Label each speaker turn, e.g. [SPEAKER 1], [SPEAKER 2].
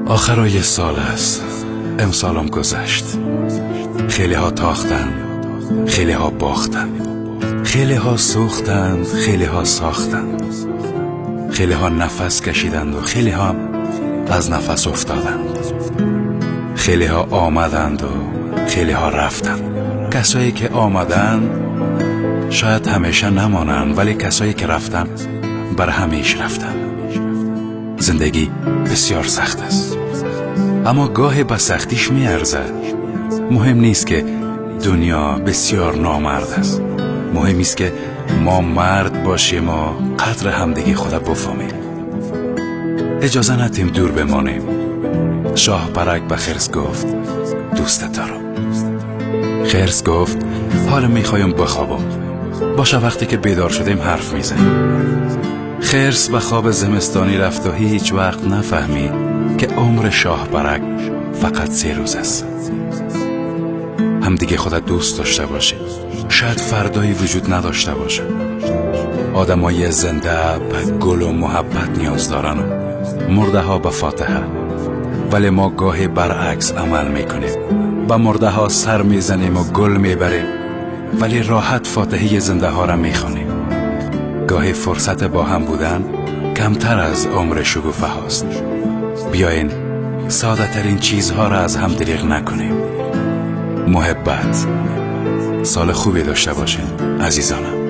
[SPEAKER 1] آخرای سال است، امسالم گذشت. خیلی ها تاختن، خیلی ها باختن، خیلی ها سوختند، خیلی ها ساختند، خیلی ها نفس کشیدند و خیلی ها از نفس افتادند. خیلی ها آمدند و خیلی ها رفتند. کسایی که آمدند شاید همیشه نمانند، ولی کسایی که رفتن بر همیشه رفتن. زندگی بسیار سخت است، اما گاهی به سختیش میارزد. مهم نیست که دنیا بسیار نامرد است، مهم است که ما مرد باشیم و قدر همدیگه خود بفهمیم. اجازه ندیم دور بمانیم. شاه برک به خرس گفت دوست دارم. خرس گفت حالا میخوایم بخوابم، باشه وقتی که بیدار شدیم حرف میزنیم. خرس به خواب زمستانی رفت و هیچ وقت نفهمید که عمر شاه برک فقط 3 روز است. همدیگه خودت دوست داشته باشید. شاید فردایی وجود نداشته باشه. آدمای زنده به گل و محبت نیاز دارن و مرده ها به فاتحه. ولی ما گاهی برعکس عمل میکنیم، به مرده ها سر میزنیم و گل میبریم، ولی راحت فاتحه زنده ها را میخونیم. گاهی فرصت با هم بودن کمتر از عمر شکوفه هاست. بیاین ساده ترین چیزها را از هم دریغ نکنیم. محبت. سال خوبی داشته باشین عزیزانم.